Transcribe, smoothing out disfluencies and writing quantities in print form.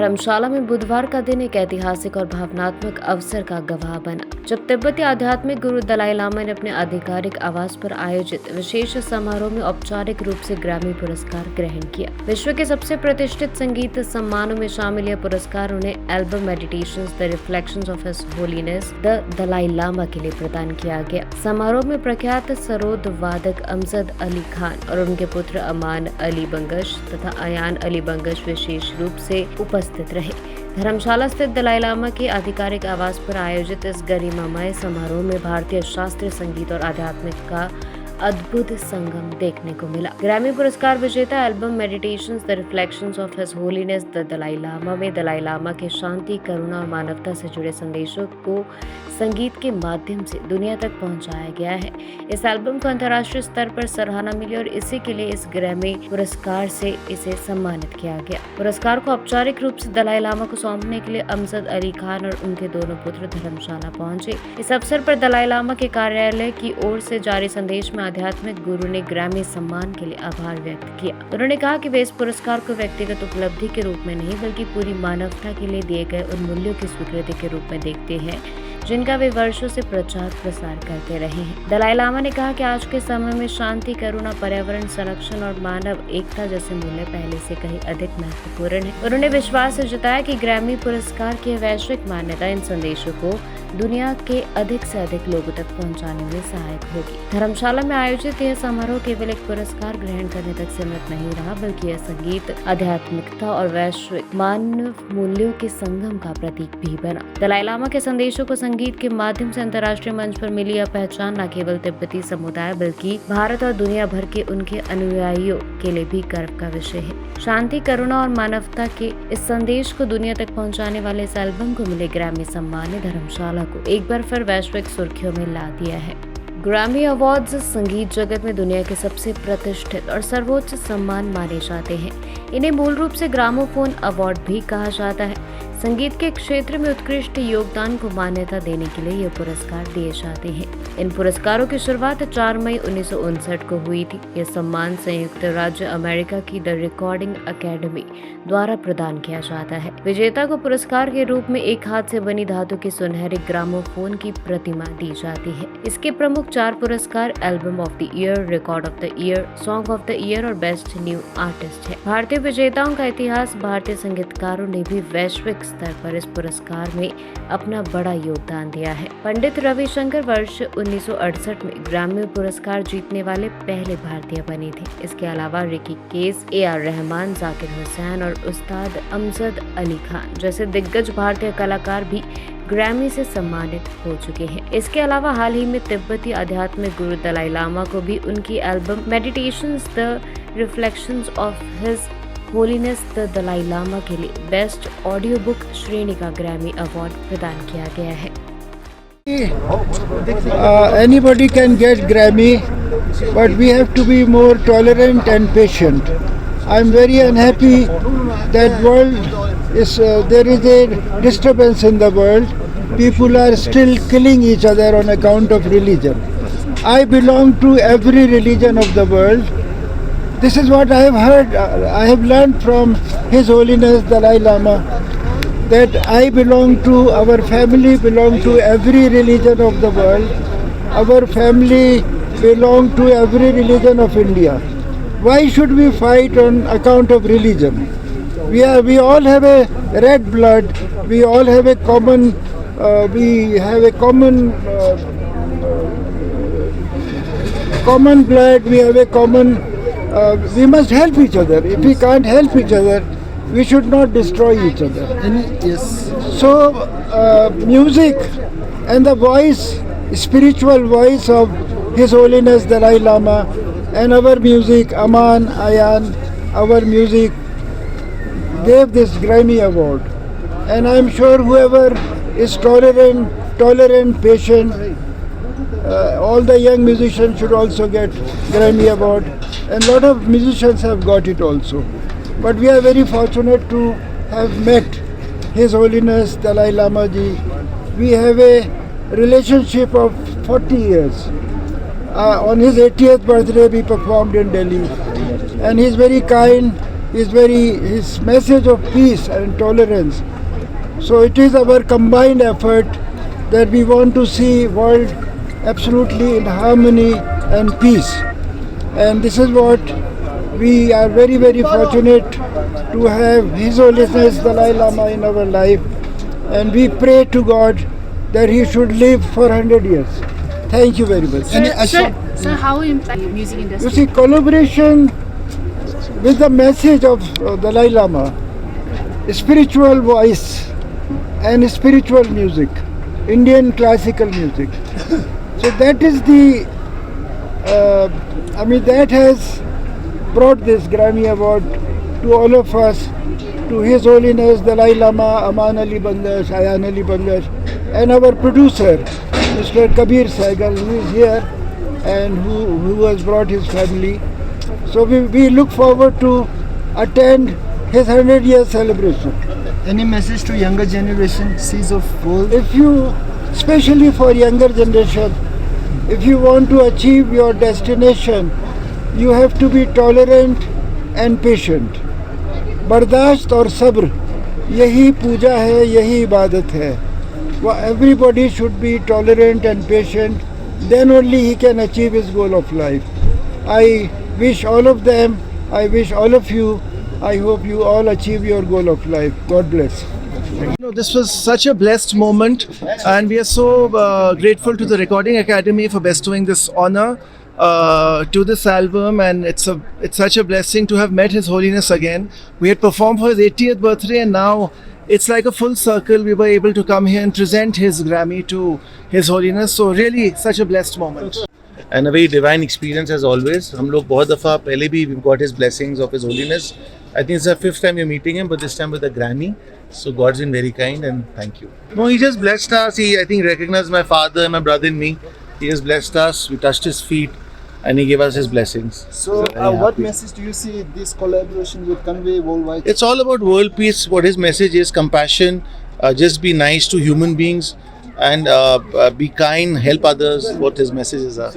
धर्मशाला में बुधवार का दिन एक ऐतिहासिक और भावनात्मक अवसर का गवाह बना, जब तिब्बती आध्यात्मिक गुरु दलाई लामा ने अपने आधिकारिक आवास पर आयोजित विशेष समारोह में औपचारिक रूप से ग्रैमी पुरस्कार ग्रहण किया। विश्व के सबसे प्रतिष्ठित संगीत सम्मानों में शामिल यह पुरस्कार उन्हें album meditations the reflections of his holiness the Dalai Lama के लिए प्रदान किया गया। समारोह में प्रख्यात सरोद वादक अमजद अली खान और उनके पुत्र अमान अली बंगश तथा अयान अली बंगश विशेष रूप से उपस्थित रहे। धर्मशाला स्थित दलाई लामा के आधिकारिक आवास पर आयोजित इस गरिमामय समारोह में भारतीय शास्त्रीय संगीत और आध्यात्मिक का अद्भुत संगम देखने को मिला। ग्रैमी पुरस्कार विजेता album meditations the reflections of his holiness the Dalai Lama में दलाई लामा के शांति, करुणा और मानवता से जुड़े संदेशों को संगीत के माध्यम से दुनिया तक पहुंचाया गया है। इस एल्बम को अंतर्राष्ट्रीय स्तर पर सराहना मिली और इसी के लिए इस ग्रैमी पुरस्कार से इसे सम्मानित किया गया। पुरस्कार को औपचारिक रूप से दलाई लामा को सौंपने के लिए अमजद अली खान और उनके दोनों पुत्र धर्मशाला पहुंचे। इस अवसर पर दलाई लामा के कार्यालय की ओर से जारी संदेश में आध्यात्मिक गुरु ने ग्रैमी सम्मान के लिए आभार व्यक्त किया। उन्होंने कहा कि वे इस पुरस्कार को व्यक्तिगत उपलब्धि के रूप में नहीं बल्कि पूरी मानवता के लिए दिए गए उन मूल्यों की स्वीकृति के रूप में देखते हैं जिनका वे वर्षों से प्रचार प्रसार करते रहे हैं। दलाई लामा ने कहा कि आज के समय में शांति, करुणा, पर्यावरण संरक्षण और मानव एकता जैसे मूल्य पहले से कहीं अधिक महत्वपूर्ण है। उन्होंने विश्वास जताया कि ग्रैमी पुरस्कार की वैश्विक मान्यता इन संदेशों को दुनिया के अधिक से अधिक लोगों तक पहुंचाने में सहायक होगी। धर्मशाला में आयोजित यह समारोह केवल एक पुरस्कार ग्रहण करने तक सीमित नहीं रहा, बल्कि यह संगीत, आध्यात्मिकता और वैश्विक मानव मूल्यों के संगम का प्रतीक भी बना। दलाई लामा के संदेशों को संगीत के माध्यम से अंतर्राष्ट्रीय मंच पर मिली यह पहचान न केवल तिब्बती समुदाय बल्कि भारत और दुनिया भर के उनके अनुयायियों के लिए भी गर्व का विषय है। शांति, करुणा और मानवता के इस संदेश को दुनिया तक पहुंचाने वाले इस एल्बम को मिले ग्रैमी सम्मान ने धर्मशाला को एक बार फिर वैश्विक सुर्खियों में ला दिया है। ग्रैमी अवार्ड्स संगीत जगत में दुनिया के सबसे प्रतिष्ठित और सर्वोच्च सम्मान माने जाते हैं। इन्हें मूल रूप से ग्रामोफोन अवार्ड भी कहा जाता है। संगीत के क्षेत्र में उत्कृष्ट योगदान को मान्यता देने के लिए ये पुरस्कार दिए जाते हैं। इन पुरस्कारों की शुरुआत 4 मई 1959 को हुई थी। यह सम्मान संयुक्त राज्य अमेरिका की द रिकॉर्डिंग अकेडमी द्वारा प्रदान किया जाता है। विजेता को पुरस्कार के रूप में एक हाथ से बनी धातु की सुनहरी ग्रामोफोन की प्रतिमा दी जाती है। इसके प्रमुख 4 पुरस्कार album of the year, record of the year, song of the year और बेस्ट न्यू आर्टिस्ट है। भारतीय विजेताओं का इतिहास। भारतीय संगीतकारों ने भी वैश्विक स्तर पर इस पुरस्कार में अपना बड़ा योगदान दिया है। पंडित रविशंकर वर्ष 1968 में ग्रैमी पुरस्कार जीतने वाले पहले भारतीय बने थे। इसके अलावा Ricky case, AR Rahman, Zakir Hussain और उस्ताद अमजद अली खान जैसे दिग्गज भारतीय कलाकार भी ग्रैमी से सम्मानित हो चुके हैं। इसके अलावा हाल ही में तिब्बती आध्यात्मिक गुरु दलाई लामा को भी उनकी album meditations the reflections of his holiness the Dalai Lama के लिए बेस्ट ऑडियो बुक श्रेणी का ग्रैमी अवार्ड प्रदान किया गया है। Anybody can get Grammy, but we have to be more tolerant and patient. I'm very unhappy that there is a disturbance in the world. People are still killing each other on account of religion. I belong to every religion of the world. This is what I have heard. I have learned from His Holiness Dalai Lama that our family belong to every religion of the world. Our family belong to every religion of India. Why should we fight on account of religion? We all have a red blood. We all have a common. Common blood. We have a common. We must help each other. If we can't help each other, we should not destroy each other. Yes. So, music and the voice, spiritual voice of His Holiness Dalai Lama and our music, Aman, Ayan, our music gave this Grammy Award. And I'm sure whoever is tolerant, patient, all the young musicians should also get Grammy Award. And a lot of musicians have got it also. But we are very fortunate to have met His Holiness Dalai Lama Ji. We have a relationship of 40 years. On his 80th birthday we performed in Delhi. And he's very kind, his message of peace and tolerance. So it is our combined effort that we want to see world absolutely in harmony and peace. And this is what we are very, very fortunate to have His Holiness Dalai Lama in our life. And we pray to God that he should live for 100 years. Thank you very much. Sir, how impact the music You industry? see, collaboration with the message of Dalai Lama, spiritual voice and spiritual music, Indian classical music. So that is that has brought this Grammy Award to all of us, to His Holiness Dalai Lama, Aman Ali Bangash, Ayan Ali Bangash, and our producer, Mr. Kabir Saigal, who is here and who has brought his family. So we look forward to attend his 100-year celebration. Any message to younger generation, seas of gold? If you, especially for younger generation, if you want to achieve your destination, you have to be tolerant and patient. बर्दाश्त और सब्र यही पूजा है, यही इबादत है. Everybody should be tolerant and patient, then only he can achieve his goal of life. I wish all of them, I wish all of you, I hope you all achieve your goal of life. God bless. This was such a blessed moment, and we are so grateful to the Recording Academy for bestowing this honor to this album, and it's such a blessing to have met His Holiness again. We had performed for his 80th birthday, and now it's like a full circle. We were able to come here and present his Grammy to His Holiness. So really, such a blessed moment. And a very divine experience as always. हम लोग बहुत दफ़ा पहले भी we've got his blessings of His Holiness. I think it's the 5th time we're meeting him, but this time with a Grammy. So God's been very kind, and thank you. No, He just blessed us. He, I think, recognized my father and my brother in me. He has blessed us. We touched His feet, and He gave us His blessings. So, very what happy. message do you see this collaboration will convey worldwide? It's all about world peace. What His message is: compassion. Just be nice to human beings, and be kind, help others. What His messages are.